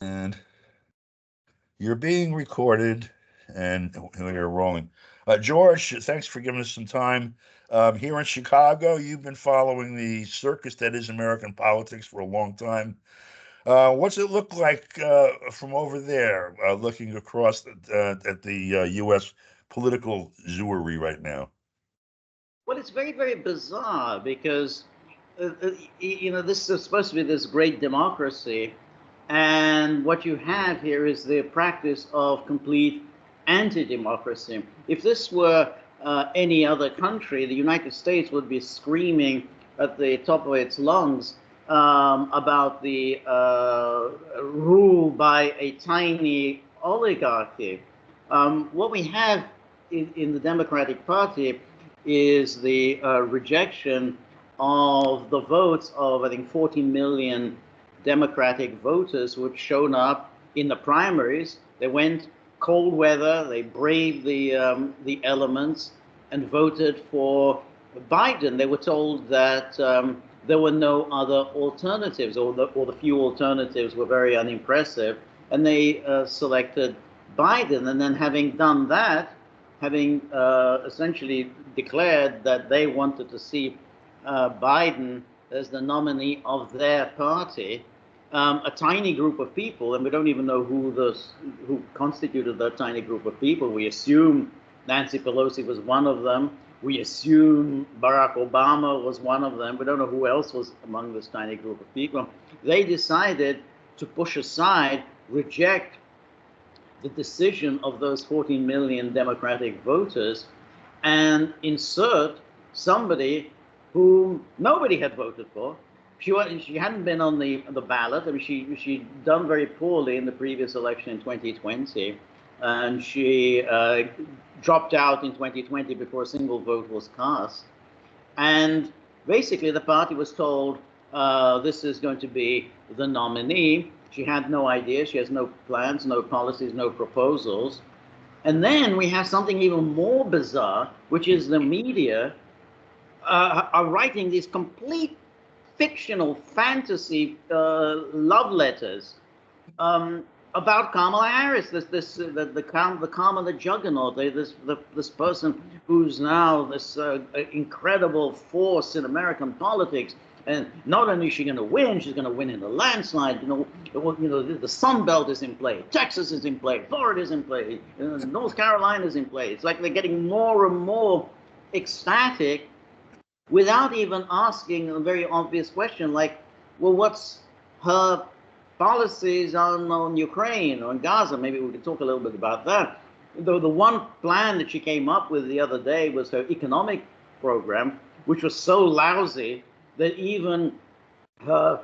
And you're being recorded, and we're rolling. George, thanks for giving us some time. Here in Chicago, you've been following the circus that is American politics for a long time. What's it look like from over there, looking across at the U.S. political zookery right now? Well, it's very, very bizarre because, this is supposed to be this great democracy. And what you have here is the practice of complete anti democracy. If this were any other country, the United States would be screaming at the top of its lungs about the rule by a tiny oligarchy. What we have in the Democratic Party is the rejection of the votes of, I think, 40 million Democratic voters who had shown up in the primaries. They went cold weather, they braved the elements and voted for Biden. They were told that there were no other alternatives, or the few alternatives were very unimpressive, and they selected Biden. And then, having done that, having essentially declared that they wanted to see Biden as the nominee of their party, a tiny group of people, and we don't even know who constituted that tiny group of people. We assume Nancy Pelosi was one of them. We assume Barack Obama was one of them. We don't know who else was among this tiny group of people. They decided to push aside, reject the decision of those 14 million Democratic voters and insert somebody whom nobody had voted for. She hadn't been on the ballot. I mean, she'd done very poorly in the previous election in 2020, and she dropped out in 2020 before a single vote was cast. And basically, the party was told this is going to be the nominee. She had no idea. She has no plans, no policies, no proposals. And then we have something even more bizarre, which is the media are writing these complete fictional fantasy love letters about Kamala Harris, the Kamala juggernaut, this person who's now this incredible force in American politics. And not only is she going to win, she's going to win in a landslide. The Sun Belt is in play, Texas is in play, Florida is in play, North Carolina is in play. It's like they're getting more and more ecstatic without even asking a very obvious question like, well, what's her policies on Ukraine or on Gaza? Maybe we could talk a little bit about that. Though the one plan that she came up with the other day was her economic program, which was so lousy that even her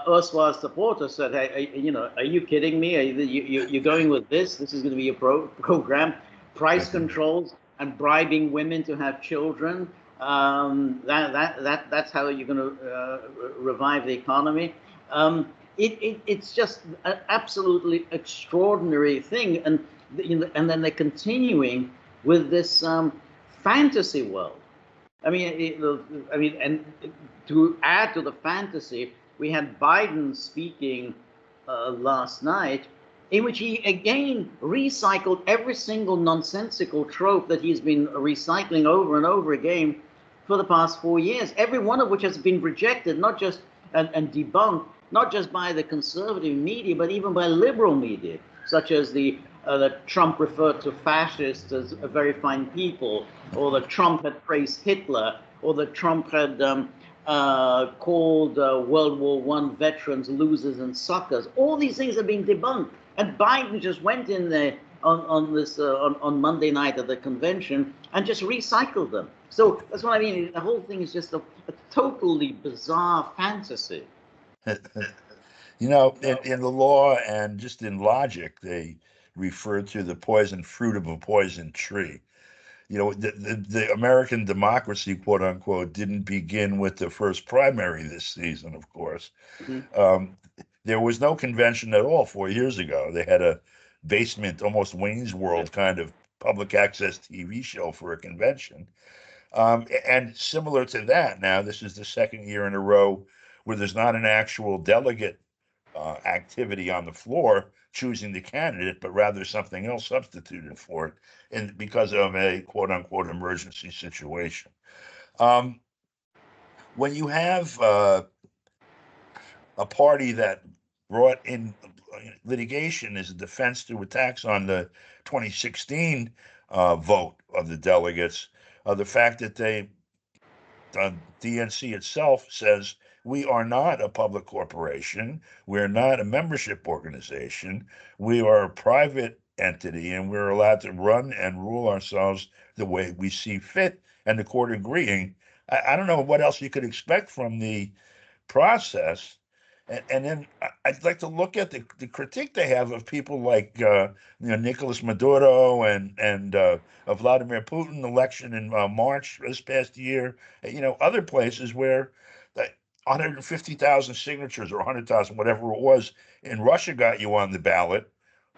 erstwhile supporters said, "Hey, are you kidding me? You're going with this? This is going to be your program? Price controls and bribing women to have children? That's how you're going to revive the economy." It's just an absolutely extraordinary thing, and then they're continuing with this fantasy world. And to add to the fantasy, we had Biden speaking last night, in which he again recycled every single nonsensical trope that he's been recycling over and over again for the past 4 years, every one of which has been rejected, not just and debunked, not just by the conservative media, but even by liberal media, such as that Trump referred to fascists as very fine people, or that Trump had praised Hitler, or that Trump had called World War I veterans losers and suckers. All these things are being debunked. And Biden just went in there on Monday night at the convention and just recycled them. So that's what I mean. The whole thing is just a totally bizarre fantasy. In the law and just in logic, they refer to the poison fruit of a poison tree. The American democracy, quote unquote, didn't begin with the first primary this season, of course. Mm-hmm. There was no convention at all 4 years ago. They had a basement, almost Wayne's World kind of public access TV show for a convention. And similar to that, now this is the second year in a row where there's not an actual delegate activity on the floor choosing the candidate, but rather something else substituted for it, and because of a quote unquote emergency situation. Um, when you have a party that brought in litigation as a defense to attacks on the 2016 vote of the delegates, the fact that DNC itself says we are not a public corporation, we're not a membership organization, we are a private entity, and we're allowed to run and rule ourselves the way we see fit, and the court agreeing. I don't know what else you could expect from the process. And then I'd like to look at the critique they have of people like Nicolas Maduro and Vladimir Putin election in March this past year. Other places where 150,000 signatures or 100,000, whatever it was, in Russia got you on the ballot.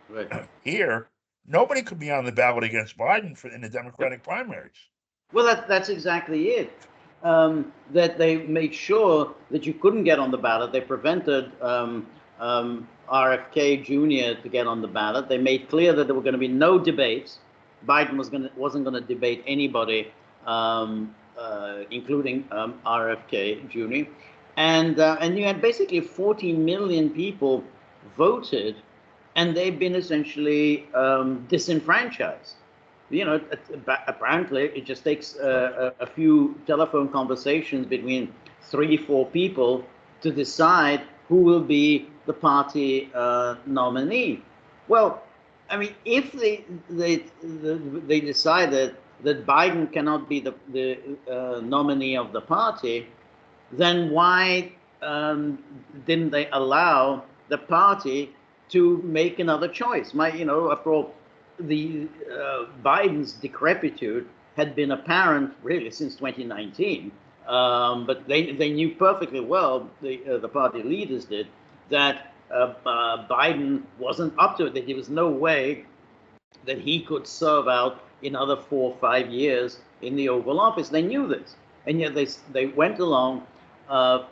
Right. Here, nobody could be on the ballot against Biden in the Yep. Democratic primaries. Well, that's exactly it. That they made sure that you couldn't get on the ballot. They prevented RFK Jr. to get on the ballot. They made clear that there were going to be no debates. Biden wasn't going to debate anybody, including RFK Jr. And you had basically 40 million people voted, and they've been essentially disenfranchised. Apparently it just takes a few telephone conversations between 3, 4 people to decide who will be the party nominee. Well, I mean, if they decided that Biden cannot be the nominee of the party, then why didn't they allow the party to make another choice? After all, the Biden's decrepitude had been apparent really since 2019, but they knew perfectly well, the party leaders did, that Biden wasn't up to it. That there was no way that he could serve out another 4 or 5 years in the Oval Office. They knew this, and yet they went along, uh,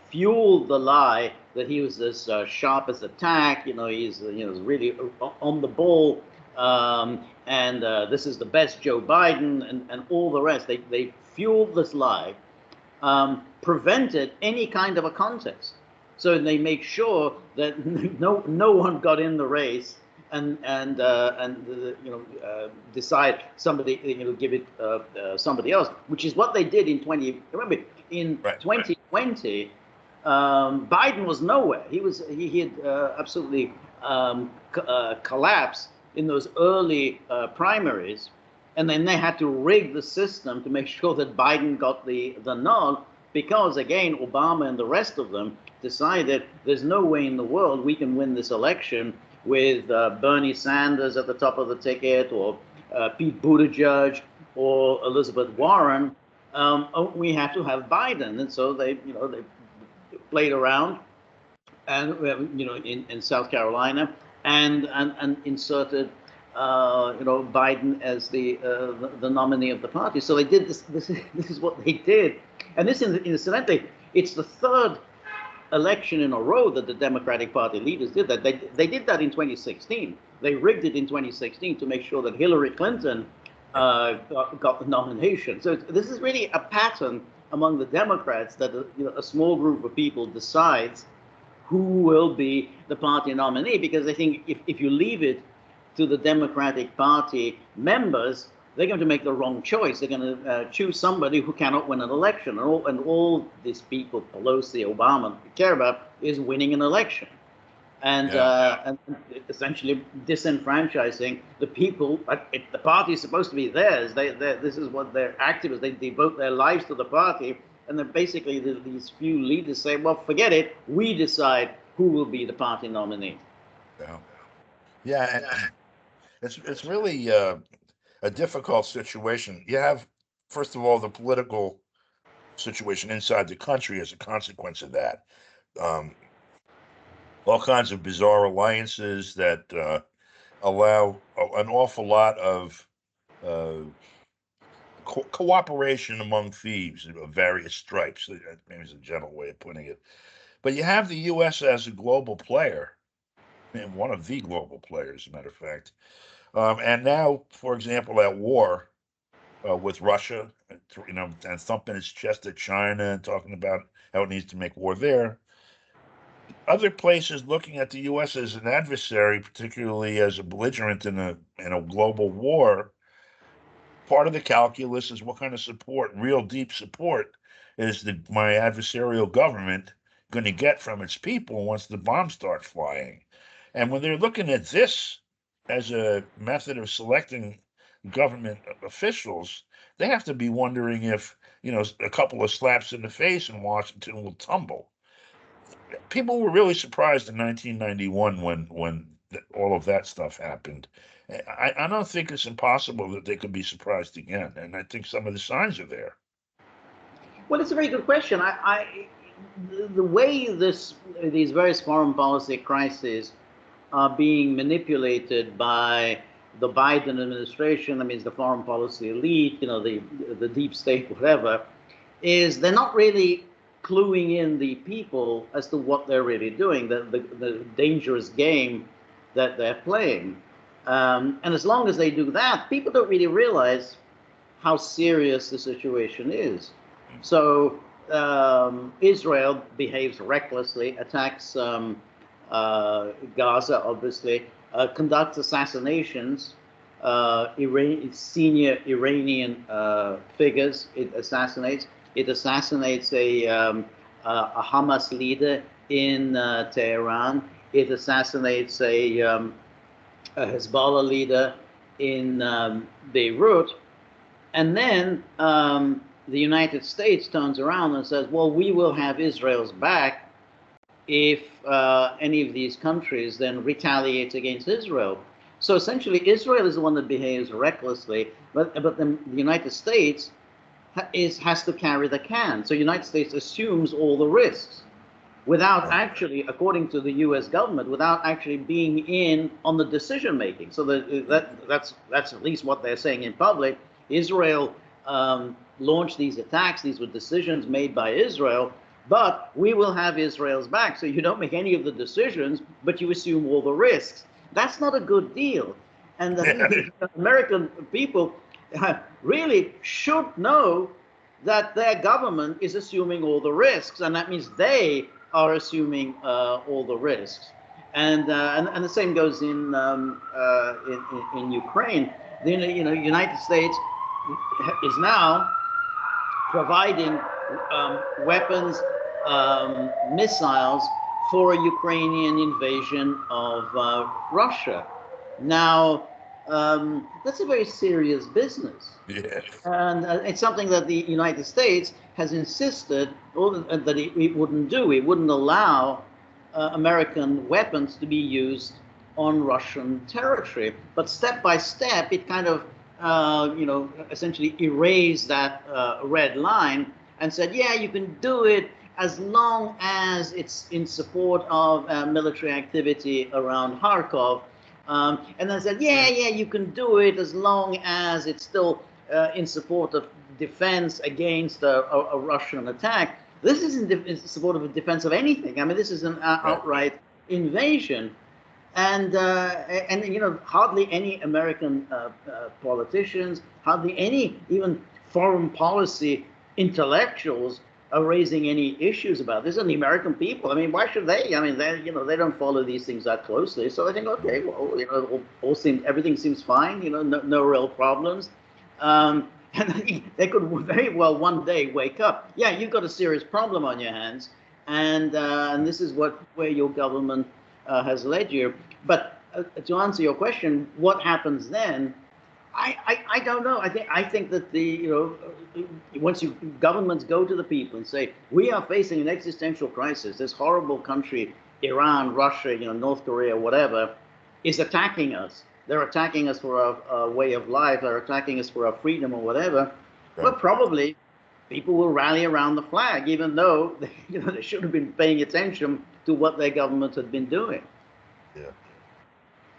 fueled the lie that he was as sharp as a tack. He's really on the ball, and this is the best Joe Biden, and all the rest. They fueled this lie, prevented any kind of a contest. So they make sure that no one got in the race and decide somebody, give it somebody else, which is what they did in 20. Remember, in Right. 2020, Biden was nowhere. He had absolutely collapsed in those early primaries, and then they had to rig the system to make sure that Biden got the nod, because again, Obama and the rest of them decided there's no way in the world we can win this election with Bernie Sanders at the top of the ticket, or Pete Buttigieg, or Elizabeth Warren. We have to have Biden, and so they played around, and in South Carolina, and inserted Biden as the nominee of the party. So they did this. This is what they did, and this, incidentally, it's the third election in a row that the Democratic Party leaders did that. They did that in 2016. They rigged it in 2016 to make sure that Hillary Clinton got the nomination. So this is really a pattern among the Democrats, that a small group of people decides who will be the party nominee, because they think if you leave it to the Democratic Party members, they're going to make the wrong choice. They're going to choose somebody who cannot win an election. And all these people, Pelosi, Obama, care about is winning an election. And, and essentially disenfranchising the people. The party is supposed to be theirs. This is what they're activists. They devote their lives to the party. And then basically these few leaders say, well, forget it. We decide who will be the party nominee. Yeah. Yeah. And it's really a difficult situation. You have, first of all, the political situation inside the country as a consequence of that. Um, all kinds of bizarre alliances that allow an awful lot of uh, cooperation among thieves of various stripes. Maybe is a gentle way of putting it. But you have the U.S. as a global player, and one of the global players, as a matter of fact. And now, for example, at war with Russia, and thumping its chest at China and talking about how it needs to make war there. Other places looking at the U.S. as an adversary, particularly as a belligerent in a global war. Part of the calculus is what kind of support, real deep support, is my adversarial government going to get from its people once the bombs start flying. And when they're looking at this as a method of selecting government officials, they have to be wondering if, a couple of slaps in the face in Washington will tumble. People were really surprised in 1991 when all of that stuff happened. I don't think it's impossible that they could be surprised again, and I think some of the signs are there. Well, it's a very good question. The way these various foreign policy crises are being manipulated by the Biden administration, I mean, it's the foreign policy elite, the deep state, whatever, is they're not really cluing in the people as to what they're really doing, the dangerous game that they're playing. And as long as they do that, people don't really realize how serious the situation is. So Israel behaves recklessly, attacks Gaza, obviously, conducts assassinations, senior Iranian figures. It assassinates. It assassinates a Hamas leader in Tehran. It assassinates a Hezbollah leader in Beirut. And then the United States turns around and says, well, we will have Israel's back if any of these countries then retaliate against Israel. So essentially, Israel is the one that behaves recklessly, but the United States has to carry the can. So the United States assumes all the risks without actually, according to the U.S. government, without actually being in on the decision making. So that's at least what they're saying in public. Israel launched these attacks. These were decisions made by Israel, but we will have Israel's back. So you don't make any of the decisions, but you assume all the risks. That's not a good deal. And the American people really should know that their government is assuming all the risks, and that means they are assuming all the risks. And the same goes in Ukraine. The United States is now providing weapons, missiles for a Ukrainian invasion of Russia. Now, that's a very serious business. Yes. And it's something that the United States has insisted that it wouldn't do. It wouldn't allow American weapons to be used on Russian territory. But step by step, it kind of, essentially erased that red line and said, yeah, you can do it as long as it's in support of military activity around Kharkov. And then said, yeah, you can do it as long as it's still in support of defense against a Russian attack. This isn't in support of a defense of anything. I mean, this is an outright invasion. And hardly any American politicians, hardly any even foreign policy intellectuals are raising any issues about this. And the American people, I mean, why should they? I mean, they don't follow these things that closely. So I think, okay, well, everything seems fine. No real problems. And they could very well one day wake up. Yeah, you've got a serious problem on your hands, and this is where your government has led you. But to answer your question, what happens then? I don't know. I think that once governments go to the people and say, we are facing an existential crisis, this horrible country, Iran, Russia, North Korea, whatever, is attacking us. They're attacking us for our way of life. They're attacking us for our freedom or whatever. Right. Well, probably people will rally around the flag, even though they should have been paying attention to what their government had been doing.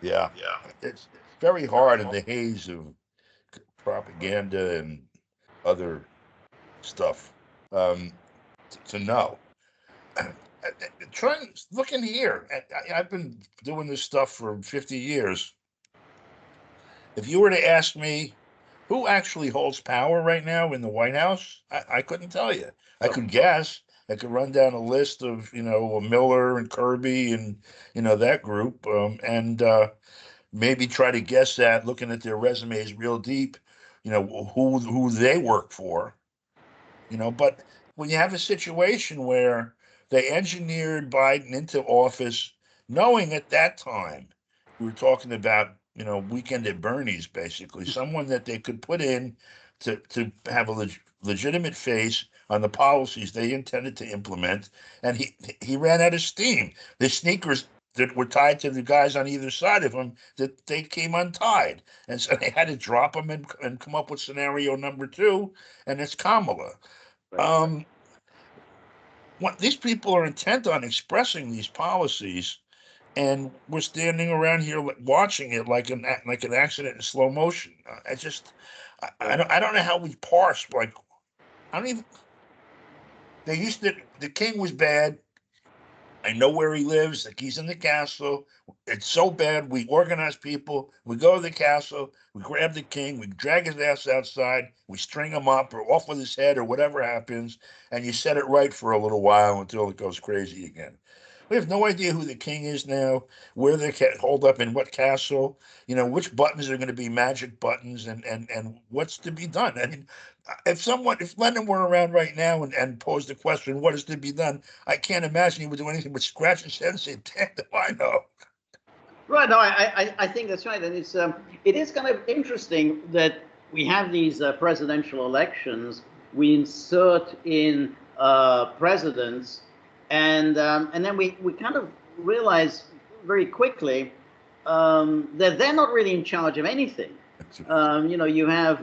Yeah. It's very hard in the haze of propaganda and other stuff to know. Looking here. I've been doing this stuff for 50 years. If you were to ask me who actually holds power right now in the White House, I couldn't tell you. I So, could guess. I could run down a list of, Miller and Kirby and, that group, and maybe try to guess that looking at their resumes real deep, who they work for. But when you have a situation where they engineered Biden into office, knowing at that time we were talking about, weekend at Bernie's, basically someone that they could put in to have a legitimate face on the policies they intended to implement, and he ran out of steam. The sneakers that were tied to the guys on either side of him, that they came untied, and so they had to drop them and come up with scenario number two, and it's Kamala. right. um, what these people are intent on expressing these policies, and we're standing around here watching it like an accident in slow motion. I just, I don't know how we parse. Like, I don't even. They used to. The king was bad. I know where he lives. Like, he's in the castle. It's so bad. We organize people. We go to the castle. We grab the king. We drag his ass outside. We string him up or off with his head or whatever happens. And you set it right for a little while until it goes crazy again. We have no idea who the king is now, where they hold up in what castle, which buttons are going to be magic buttons, and what's to be done. I mean, if Lennon were around right now and posed the question, what is to be done? I can't imagine he would do anything but scratch his head and say, "Damn, do I know." Right. No, I think that's right, and it is kind of interesting that we have these presidential elections. We insert in presidents, and then we kind of realize very quickly that they're not really in charge of anything. You have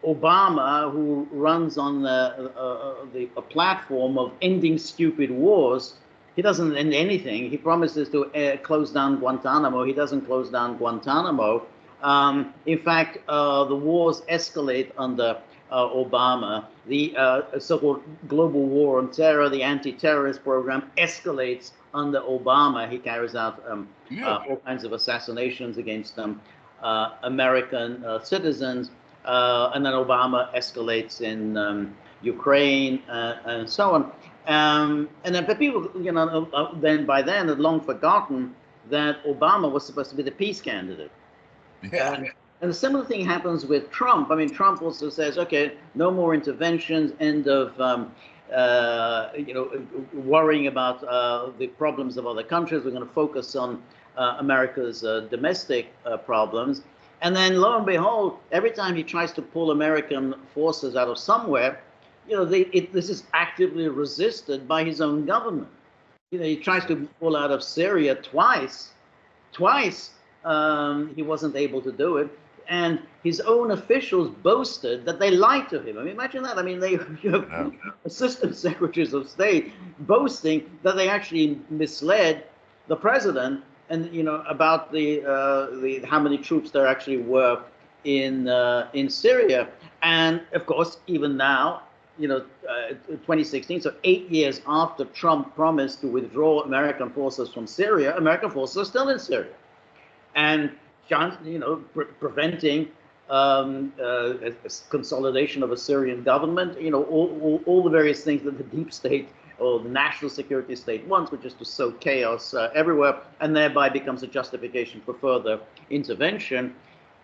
Obama, who runs on a platform of ending stupid wars. He doesn't end anything. He promises to close down Guantanamo. He doesn't close down Guantanamo. In fact, the wars escalate under Obama. The so-called global war on terror, the anti-terrorist program, escalates under Obama. He carries out Yeah. all kinds of assassinations against American citizens. And then Obama escalates in Ukraine and so on. And then, but people, then by then had long forgotten that Obama was supposed to be the peace candidate. Yeah. And a similar thing happens with Trump. I mean, Trump also says, okay, no more interventions, end of, worrying about the problems of other countries. We're going to focus on America's domestic problems. And then, lo and behold, every time he tries to pull American forces out of somewhere, this is actively resisted by his own government. He tries to pull out of Syria twice. Twice he wasn't able to do it. And his own officials boasted that they lied to him. I mean, imagine that. I mean, they No. assistant secretaries of state boasting that they actually misled the president, and about the how many troops there actually were in Syria. And of course, even now, 2016, so 8 years after Trump promised to withdraw American forces from Syria, American forces are still in Syria, and preventing a consolidation of a Syrian government. All the various things that the deep state or the national security state wants, which is to sow chaos everywhere, and thereby becomes a justification for further intervention.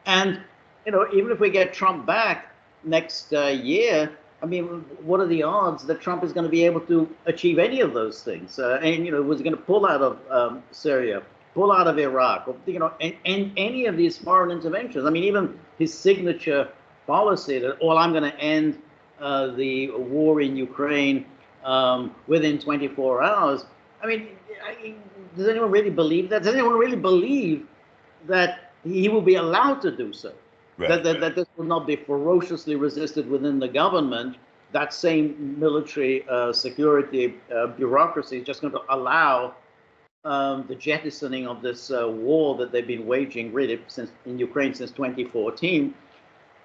And even if we get Trump back next year, I mean, what are the odds that Trump is going to be able to achieve any of those things? Was going to pull out of Syria, pull out of Iraq, and any of these foreign interventions. I mean, even his signature policy that, I'm going to end the war in Ukraine within 24 hours. I mean, does anyone really believe that? Does anyone really believe that he will be allowed to do so? Right. That this will not be ferociously resisted within the government? That same military security bureaucracy is just going to allow the jettisoning of this war that they've been waging really in Ukraine since 2014,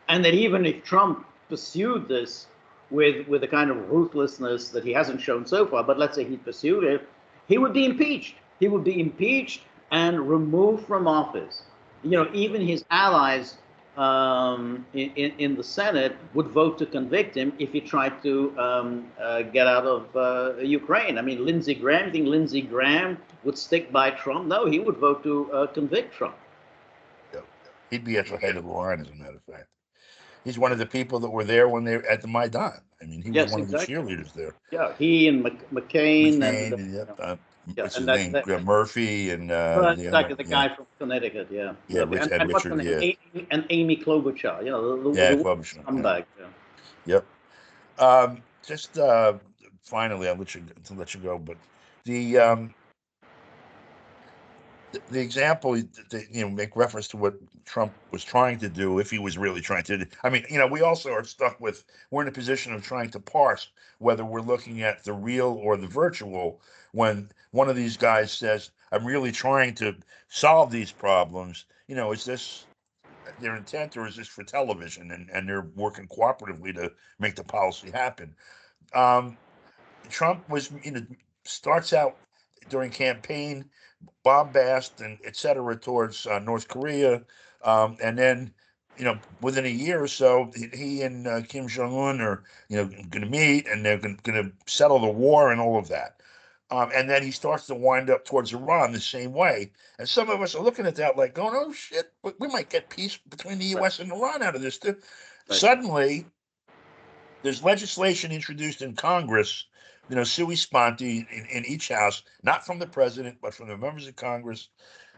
and that even if Trump pursued this with the kind of ruthlessness that he hasn't shown so far, but let's say he pursued it, he would be impeached. He would be impeached and removed from office. Even his allies in the Senate would vote to convict him if he tried to get out of Ukraine. I mean, Lindsey Graham, you think Lindsey Graham would stick by Trump? No, he would vote to convict Trump. Yeah. He'd be at the head of the line, as a matter of fact. He's one of the people that were there when they were at the Maidan. I mean, he was Yes, one of the exactly. cheerleaders there. Yeah, he and McCain and McCain, and yeah, what's and his name? Murphy, and the other, exactly the guy from Connecticut. Yeah, yeah, and what's her Richard, name? yeah, Amy Klobuchar. yeah, The Klobuchar, yeah, scumbag. Yeah. yep. Just finally, I'll let you go, but the um, the example that, make reference to what Trump was trying to do, if he was really trying to. I mean, we also are stuck with, we're in a position of trying to parse whether we're looking at the real or the virtual. When one of these guys says, "I'm really trying to solve these problems," is this their intent, or is this for television, and they're working cooperatively to make the policy happen? Um, Trump starts out during campaign bombast and et cetera towards North Korea, and then within a year or so, he and Kim Jong Un are going to meet, and they're going to settle the war and all of that. And then he starts to wind up towards Iran the same way. And some of us are looking at that like going, "Oh shit, we might get peace between the Right. U.S. and Iran out of this too." Right. Suddenly, there's legislation introduced in Congress, sui sponte, in each house, not from the president, but from the members of Congress.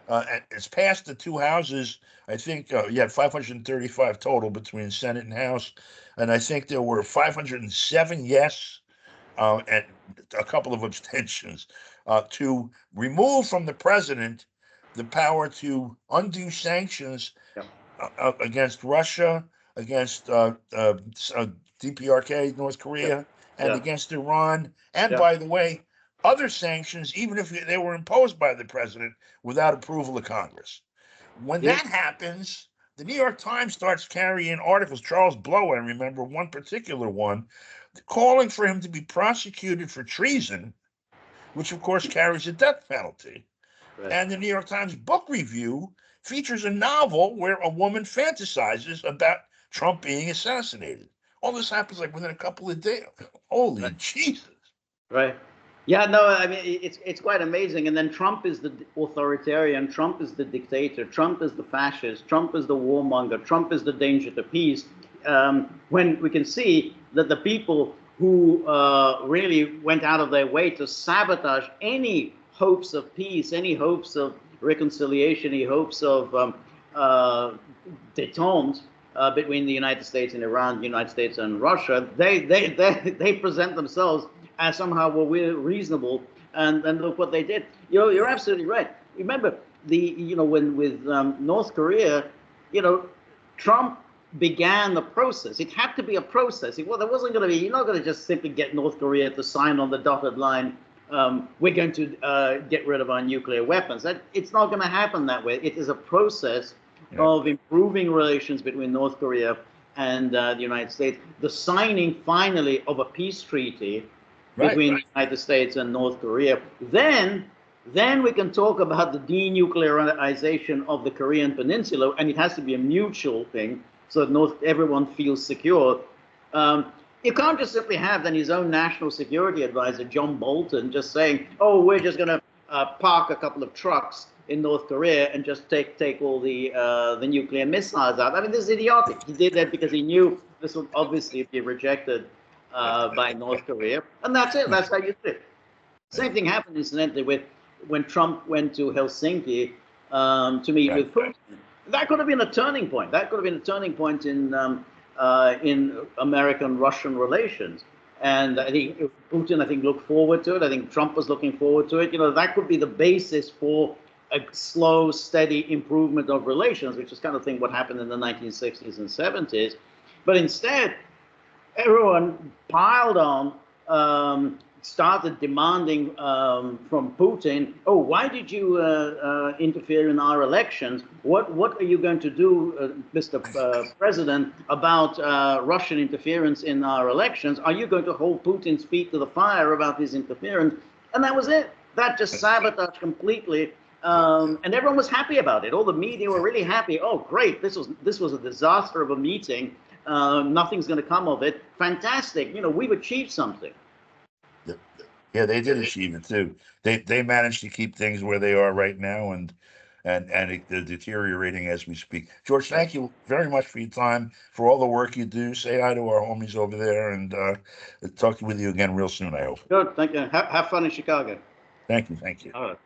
And it's passed the two houses. I think you had 535 total between Senate and House, and I think there were 507 yes, and a couple of abstentions, to remove from the president the power to undo sanctions Yeah. against Russia, against DPRK, North Yeah. Korea, and Yeah. against Iran. And Yeah. by the way, other sanctions, even if they were imposed by the president without approval of Congress. When Yeah. that happens, the New York Times starts carrying articles. Charles Blow, I remember one particular one, calling for him to be prosecuted for treason, which of course carries a death penalty. Right. And the New York Times book review features a novel where a woman fantasizes about Trump being assassinated. All this happens like within a couple of days. Holy Right. Jesus. Right. Yeah, no, I mean it's quite amazing. And then Trump is the authoritarian, Trump is the dictator, Trump is the fascist, Trump is the warmonger, Trump is the danger to peace. When we can see that the people who really went out of their way to sabotage any hopes of peace, any hopes of reconciliation, any hopes of détente between the United States and Iran, the United States and Russia, they present themselves as somehow were reasonable, and look what they did. You're absolutely right. Remember when with North Korea, Trump began the process. It had to be a process. There wasn't going to be. You're not going to just simply get North Korea to sign on the dotted line. We're going to get rid of our nuclear weapons. It's not going to happen that way. It is a process of improving relations between North Korea and the United States. The signing finally of a peace treaty between the United States and North Korea. Then we can talk about the denuclearization of the Korean Peninsula, and it has to be a mutual thing so that everyone feels secure. You can't just simply have then his own national security advisor, John Bolton, just saying, "Oh, we're just going to park a couple of trucks in North Korea and just take all the nuclear missiles out." I mean, this is idiotic. He did that because he knew this would obviously be rejected by North Korea, and that's it. That's how you do it. Same thing happened, incidentally, with when Trump went to Helsinki to meet with Putin. That could have been a turning point. That could have been a turning point in American-Russian relations. And I think Putin, looked forward to it. I think Trump was looking forward to it. That could be the basis for a slow, steady improvement of relations, which is kind of thing what happened in the 1960s and 70s. But instead, everyone piled on started demanding from Putin, oh, why did you interfere in our elections? What are you going to do, Mr. President, about Russian interference in our elections? Are you going to hold Putin's feet to the fire about his interference? And that was it. That just sabotaged completely. And everyone was happy about it. All the media were really happy. Oh, great! This was a disaster of a meeting. Nothing's going to come of it. Fantastic! We've achieved something. Yeah, they did achieve it too. They managed to keep things where they are right now, and they're deteriorating as we speak. George, thank you very much for your time, for all the work you do. Say hi to our homies over there, and talk with you again real soon, I hope. Good. Thank you. Have fun in Chicago. Thank you. Thank you. All right.